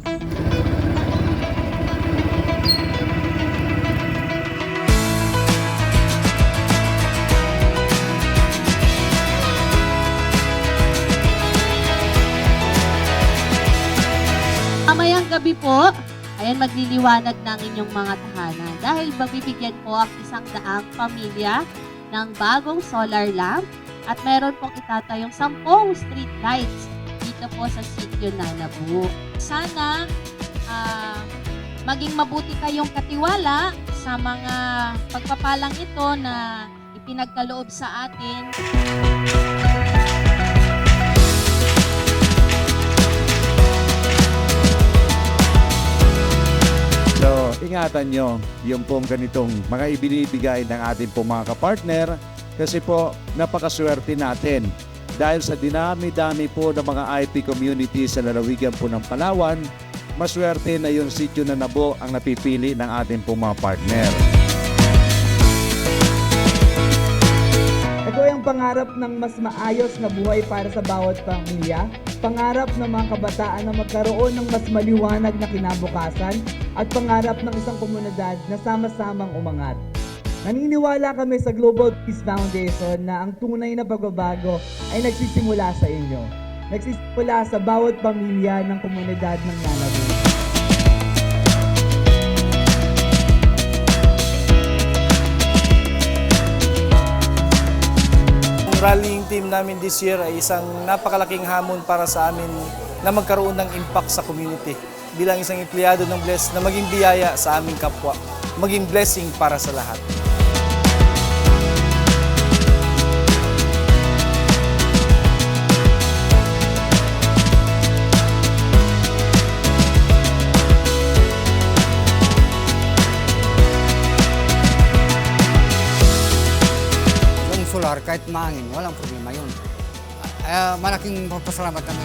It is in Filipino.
Mamayang gabi po, ayan magliliwanag ng inyong mga tahanan dahil magbibigyan po ang 100 pamilya ng bagong solar lamp at meron pong itatayong 10 street lights dito po sa sitio Nanabu. Sana maging mabuti kayong katiwala sa mga pagpapalang ito na ipinagkaloob sa atin. So, ingatan nyo yung pong ganitong mga ibinibigay ng ating pong mga kapartner kasi po napakaswerte natin dahil sa dinami-dami po ng mga IP community sa lalawigan po ng Palawan, maswerte na yung sitio Nanabu ang napipili ng ating pong mga partner. Ito ay ang pangarap ng mas maayos na buhay para sa bawat pamilya, pangarap ng mga kabataan na magkaroon ng mas maliwanag na kinabukasan, at pangarap ng isang komunidad na sama-samang umangat. Naniniwala kami sa Global Peace Foundation na ang tunay na pagbabago ay nagsisimula sa inyo. Nagsisimula sa bawat pamilya ng komunidad ng Nanabu. Ang rallying team namin this year ay isang napakalaking hamon para sa amin na magkaroon ng impact sa community. Bilang isang empleyado ng Bless na maging biyaya sa aming kapwa, maging blessing para sa lahat. Yung solar, kahit mahangin, walang problema yun. Malaking pasalamat namin.